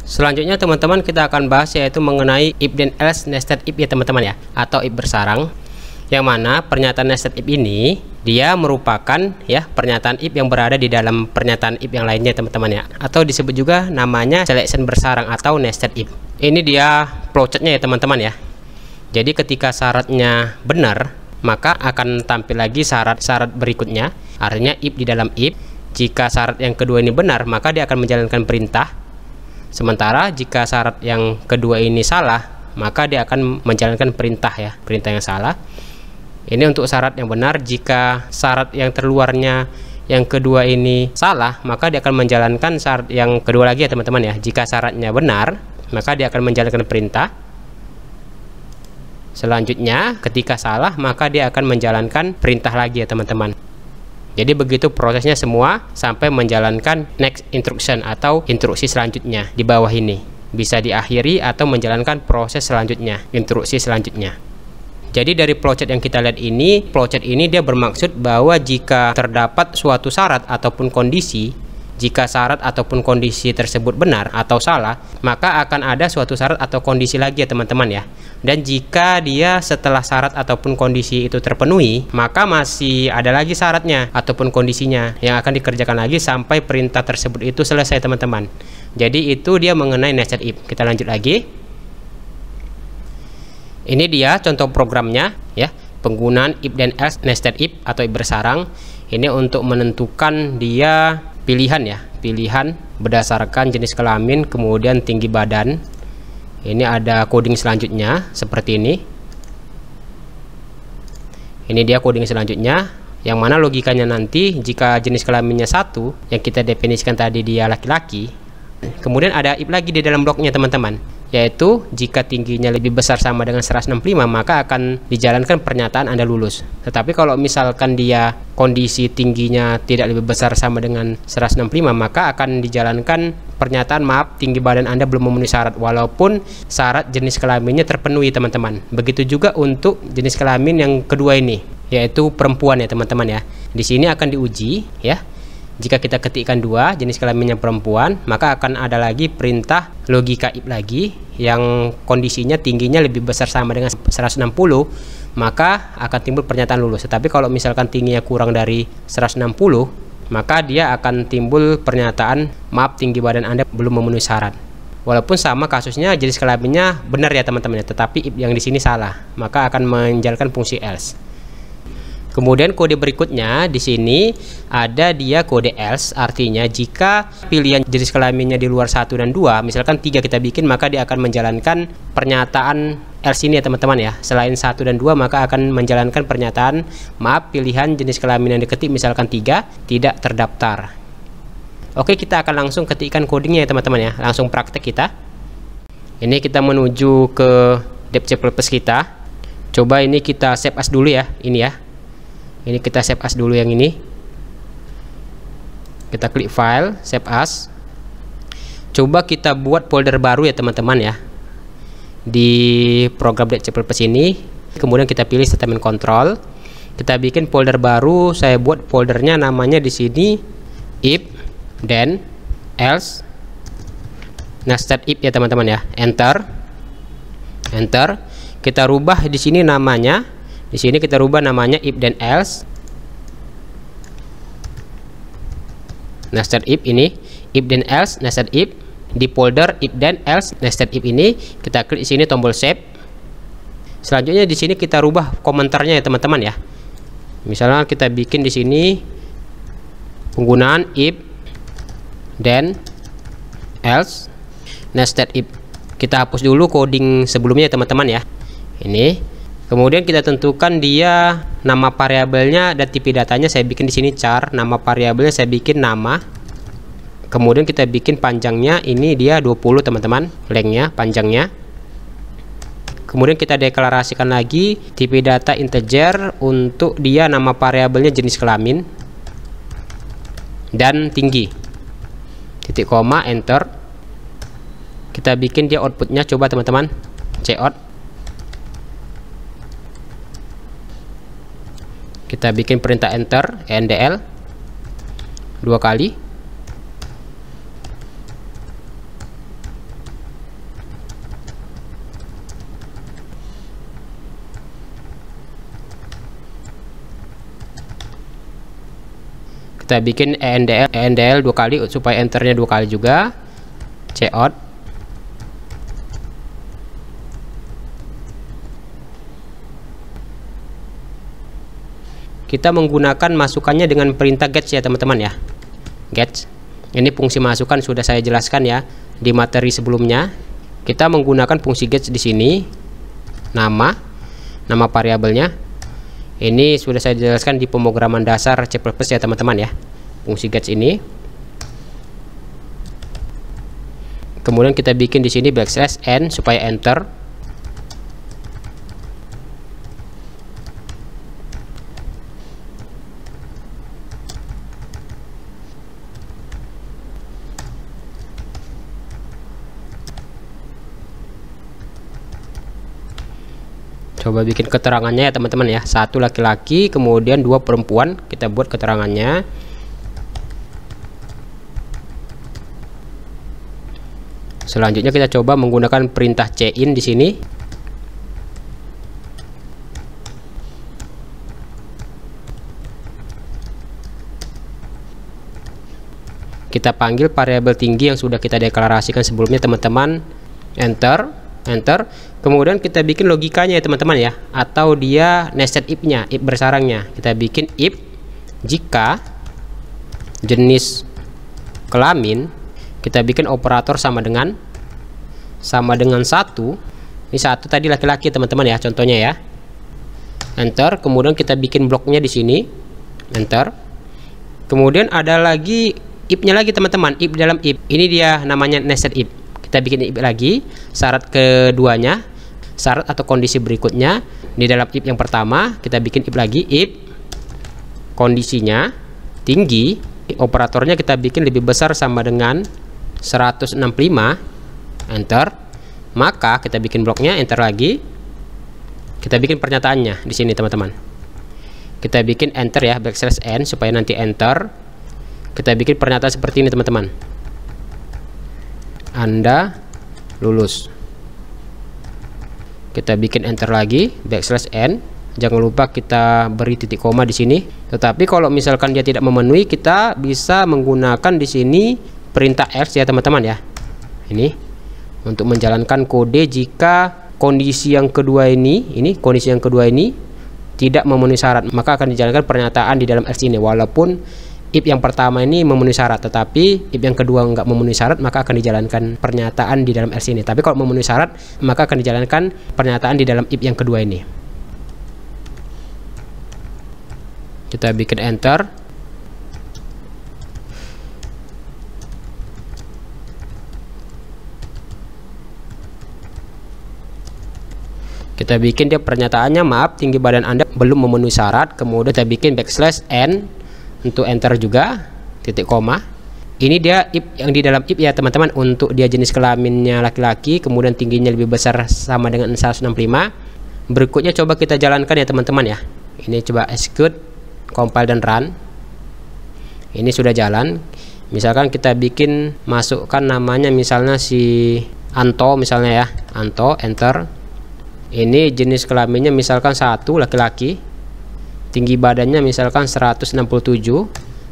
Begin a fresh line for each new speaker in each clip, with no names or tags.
Selanjutnya teman-teman kita akan bahas yaitu mengenai if then else nested if ya teman-teman ya, atau if bersarang, yang mana pernyataan nested if ini dia merupakan ya pernyataan if yang berada di dalam pernyataan if yang lainnya teman-teman ya, atau disebut juga namanya selection bersarang atau nested if. Ini dia flowchartnya ya teman-teman ya. Jadi ketika syaratnya benar, maka akan tampil lagi syarat-syarat berikutnya. Artinya if di dalam if, jika syarat yang kedua ini benar, maka dia akan menjalankan perintah. Sementara jika syarat yang kedua ini salah, maka dia akan menjalankan perintah ya, perintah yang salah. Ini untuk syarat yang benar. Jika syarat yang terluarnya yang kedua ini salah, maka dia akan menjalankan syarat yang kedua lagi ya teman-teman ya. Jika syaratnya benar, maka dia akan menjalankan perintah. Selanjutnya ketika salah, maka dia akan menjalankan perintah lagi ya teman-teman. Jadi begitu prosesnya semua sampai menjalankan next instruction atau instruksi selanjutnya di bawah ini. Bisa diakhiri atau menjalankan proses selanjutnya, instruksi selanjutnya. Jadi dari flowchart yang kita lihat ini, flowchart ini dia bermaksud bahwa jika terdapat suatu syarat ataupun kondisi, jika syarat ataupun kondisi tersebut benar atau salah, maka akan ada suatu syarat atau kondisi lagi ya teman-teman ya. Dan jika dia setelah syarat ataupun kondisi itu terpenuhi, maka masih ada lagi syaratnya ataupun kondisinya yang akan dikerjakan lagi sampai perintah tersebut itu selesai teman-teman. Jadi itu dia mengenai nested if. Kita lanjut lagi. Ini dia contoh programnya ya, penggunaan if then else nested if atau if bersarang. Ini untuk menentukan dia pilihan ya, pilihan berdasarkan jenis kelamin kemudian tinggi badan. Ini ada coding selanjutnya seperti ini. Ini dia coding selanjutnya, yang mana logikanya nanti jika jenis kelaminnya 1 yang kita definisikan tadi dia laki-laki, kemudian ada if lagi di dalam bloknya teman-teman, yaitu jika tingginya lebih besar sama dengan 165 maka akan dijalankan pernyataan Anda lulus. Tetapi kalau misalkan dia kondisi tingginya tidak lebih besar sama dengan 165 maka akan dijalankan pernyataan maaf tinggi badan Anda belum memenuhi syarat, walaupun syarat jenis kelaminnya terpenuhi teman-teman. Begitu juga untuk jenis kelamin yang kedua ini, yaitu perempuan ya teman-teman ya. Di sini akan diuji ya. Jika kita ketikkan 2 jenis kelaminnya perempuan, maka akan ada lagi perintah logika if lagi yang kondisinya tingginya lebih besar sama dengan 160, maka akan timbul pernyataan lulus. Tetapi kalau misalkan tingginya kurang dari 160, maka dia akan timbul pernyataan maaf tinggi badan Anda belum memenuhi syarat. Walaupun sama kasusnya jenis kelaminnya benar ya teman-teman ya, tetapi if yang di sini salah, maka akan menjalankan fungsi else. Kemudian kode berikutnya di sini ada dia kode else, artinya jika pilihan jenis kelaminnya di luar 1 dan 2, misalkan 3 kita bikin, maka dia akan menjalankan pernyataan else ini ya teman-teman ya. Selain 1 dan 2 maka akan menjalankan pernyataan maaf pilihan jenis kelamin yang diketik misalkan 3 tidak terdaftar. Oke, kita akan langsung ketikkan codingnya ya teman-teman ya. Langsung praktek kita. Ini kita menuju ke dev C++ kita. Coba ini kita save as dulu ya, ini ya. Ini kita save as dulu yang ini. Kita klik file, save as. Coba kita buat folder baru ya teman-teman ya. Di program dev C++ ini, kemudian kita pilih statement control. Kita bikin folder baru, saya buat foldernya namanya di sini if then else nested if ya teman-teman ya. Enter. Enter. Kita rubah di sini namanya. Di sini kita rubah namanya if then else nested if ini, if then else nested if. Di folder if then else nested if ini kita klik di sini tombol save. Selanjutnya di sini kita rubah komentarnya ya teman-teman ya. Misalnya kita bikin di sini penggunaan if then else nested if. Kita hapus dulu coding sebelumnya ya teman-teman ya. Ini. Kemudian kita tentukan dia nama variabelnya dan tipe datanya saya bikin di sini char, nama variabelnya saya bikin nama. Kemudian kita bikin panjangnya ini dia 20 teman-teman, lengthnya, panjangnya. Kemudian kita deklarasikan lagi tipe data integer untuk dia nama variabelnya jenis kelamin dan tinggi. Titik koma, enter. Kita bikin dia outputnya, coba teman-teman, cout. Kita bikin perintah enter endl 2 kali. Kita bikin ENDL 2 kali supaya enternya 2 kali juga. Cout. Kita menggunakan masukannya dengan perintah get ya teman-teman ya. Get. Ini fungsi masukan sudah saya jelaskan ya di materi sebelumnya. Kita menggunakan fungsi get di sini. Nama variabelnya. Ini sudah saya jelaskan di pemrograman dasar C++ ya teman-teman ya. Fungsi get ini. Kemudian kita bikin di sini \n supaya enter. Coba bikin keterangannya ya teman-teman ya. 1 laki-laki kemudian 2 perempuan. Kita buat keterangannya. Selanjutnya kita coba menggunakan perintah cin di sini. Kita panggil variabel tinggi yang sudah kita deklarasikan sebelumnya teman-teman. Enter. Kemudian kita bikin logikanya ya teman-teman ya, atau dia nested if-nya, if bersarangnya. Kita bikin if jika jenis kelamin, kita bikin operator sama dengan 1. Ini 1 tadi laki-laki teman-teman ya, contohnya ya. Enter. Kemudian kita bikin bloknya di sini. Enter. Kemudian ada lagi if-nya lagi teman-teman, if dalam if. Ini dia namanya nested if. Kita bikin if lagi, syarat keduanya, syarat atau kondisi berikutnya. Di dalam if yang pertama kita bikin if lagi, if kondisinya tinggi, operatornya kita bikin lebih besar sama dengan 165. Enter. Maka kita bikin bloknya, enter lagi. Kita bikin pernyataannya di sini teman-teman. Kita bikin enter ya, \n supaya nanti enter. Kita bikin pernyataan seperti ini teman-teman. Anda lulus. Kita bikin enter lagi, \n. Jangan lupa kita beri titik koma di sini. Tetapi kalau misalkan dia tidak memenuhi, kita bisa menggunakan di sini perintah else ya teman-teman ya. Ini untuk menjalankan kode jika kondisi yang kedua ini tidak memenuhi syarat, maka akan dijalankan pernyataan di dalam else ini. Walaupun if yang pertama ini memenuhi syarat, tetapi if yang kedua nggak memenuhi syarat, maka akan dijalankan pernyataan di dalam else ini. Tapi kalau memenuhi syarat, maka akan dijalankan pernyataan di dalam if yang kedua ini. Kita bikin enter. Kita bikin dia pernyataannya, maaf tinggi badan Anda belum memenuhi syarat. Kemudian kita bikin \n untuk enter juga, titik koma. Ini dia if yang di dalam if ya teman-teman, untuk dia jenis kelaminnya laki-laki, kemudian tingginya lebih besar sama dengan 165. Berikutnya coba kita jalankan ya teman-teman ya. Ini coba execute, compile dan run. Ini sudah jalan. Misalkan kita bikin, masukkan namanya misalnya si Anto misalnya ya, Anto, enter. Ini jenis kelaminnya misalkan 1 laki-laki. Tinggi badannya misalkan 167,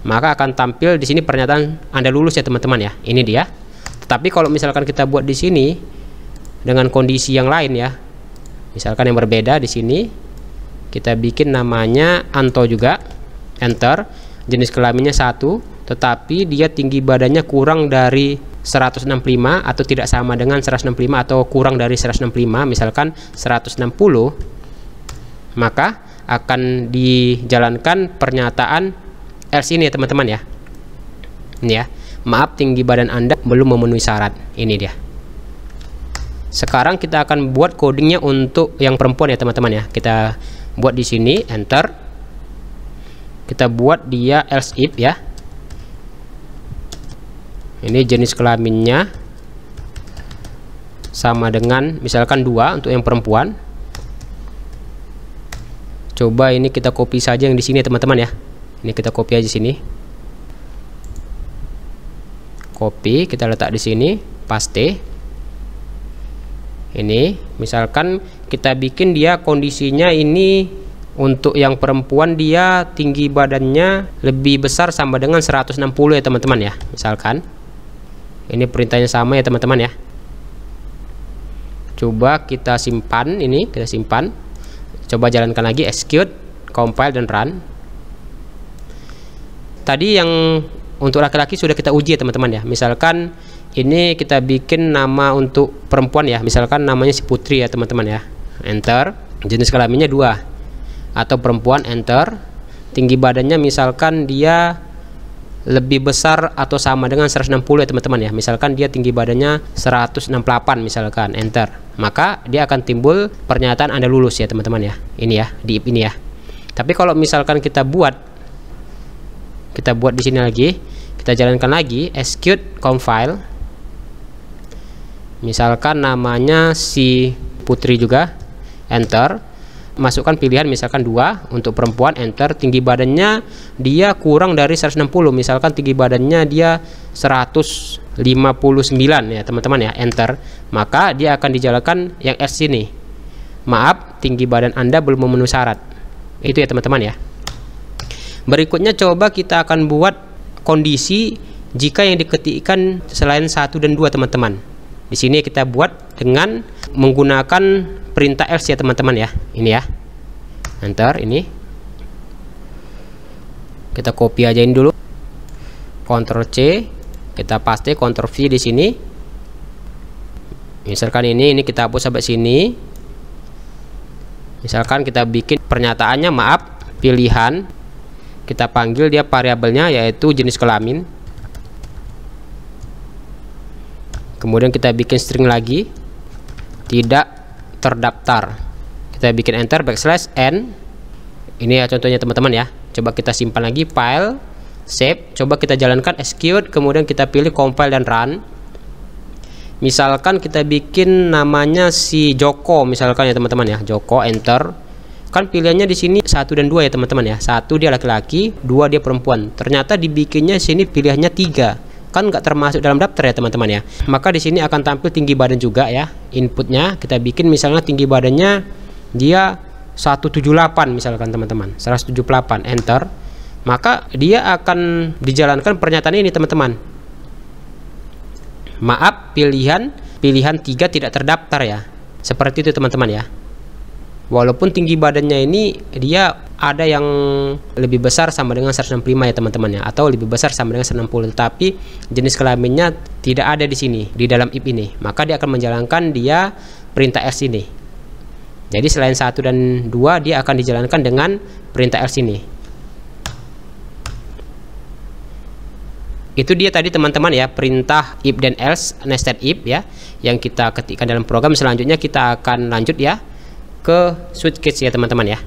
maka akan tampil di sini pernyataan Anda lulus ya teman-teman ya. Ini dia. Tetapi kalau misalkan kita buat di sini dengan kondisi yang lain ya, misalkan yang berbeda di sini, kita bikin namanya Anto juga, enter. Jenis kelaminnya 1, tetapi dia tinggi badannya kurang dari 165 atau tidak sama dengan 165 atau kurang dari 165, misalkan 160, maka akan dijalankan pernyataan else ini ya teman-teman ya. Ini ya, maaf tinggi badan Anda belum memenuhi syarat. Ini dia. Sekarang kita akan buat codingnya untuk yang perempuan ya teman-teman ya. Kita buat di sini, enter. Kita buat dia else if ya. Ini jenis kelaminnya sama dengan misalkan 2 untuk yang perempuan. Coba ini kita copy saja yang di sini teman-teman ya. Ini kita copy aja sini. Copy, kita letak di sini, paste. Ini misalkan kita bikin dia kondisinya ini Untuk yang perempuan dia tinggi badannya lebih besar sama dengan 160 ya teman-teman ya. Misalkan ini perintahnya sama ya teman-teman ya. Coba kita simpan ini, kita simpan. Coba jalankan lagi, execute, compile dan run. Tadi yang untuk laki-laki sudah kita uji ya teman-teman ya. Misalkan ini kita bikin nama untuk perempuan ya. Misalkan namanya si Putri ya teman-teman ya. Enter. Jenis kelaminnya 2. Atau perempuan, enter. Tinggi badannya misalkan dia lebih besar atau sama dengan 160 ya teman-teman ya. Misalkan dia tinggi badannya 168 misalkan, enter. Maka dia akan timbul pernyataan Anda lulus ya teman-teman ya. Ini ya, di if ini ya. Tapi kalau misalkan kita buat di sini lagi, kita jalankan lagi, execute, compile. Misalkan namanya si Putri juga, enter. Masukkan pilihan misalkan 2 untuk perempuan, enter. Tinggi badannya dia kurang dari 160, misalkan tinggi badannya dia 159 ya teman-teman ya, enter. Maka dia akan dijalankan yang S ini. Maaf, tinggi badan Anda belum memenuhi syarat. Itu ya teman-teman ya. Berikutnya coba kita akan buat kondisi jika yang diketikkan selain 1 dan 2 teman-teman. Di sini kita buat dengan menggunakan perintah else ya teman-teman ya. Ini ya, enter. Ini kita copy ajain dulu, Ctrl C, kita paste, Ctrl V di sini. Misalkan ini kita hapus sampai sini. Misalkan kita bikin pernyataannya, maaf, pilihan, kita panggil dia variabelnya yaitu jenis kelamin. Kemudian kita bikin string lagi, tidak terdaftar. Kita bikin enter, backslash n. Ini ya contohnya teman-teman ya. Coba kita simpan lagi, file, save. Coba kita jalankan, execute, kemudian kita pilih compile dan run. Misalkan kita bikin namanya si Joko misalkan ya teman-teman ya, Joko, enter. Kan pilihannya di sini 1 dan 2 ya teman-teman ya. 1 dia laki-laki, 2 dia perempuan. Ternyata dibikinnya sini pilihannya 3. Kan nggak termasuk dalam daftar ya teman-teman ya. Maka di sini akan tampil tinggi badan juga ya. Inputnya kita bikin misalnya tinggi badannya dia 178 misalkan teman-teman, 178, enter. Maka dia akan dijalankan pernyataan ini teman-teman. Maaf, pilihan 3 tidak terdaftar ya. Seperti itu teman-teman ya. Walaupun tinggi badannya ini dia ada yang lebih besar sama dengan 165 ya teman-teman ya, atau lebih besar sama dengan 160, tapi jenis kelaminnya tidak ada di sini di dalam if ini. Maka dia akan menjalankan dia perintah else ini. Jadi selain 1 dan 2 dia akan dijalankan dengan perintah else ini. Itu dia tadi teman-teman ya, perintah if dan else nested if ya, yang kita ketikkan dalam program. Selanjutnya kita akan lanjut ya ke switch case ya teman-teman ya.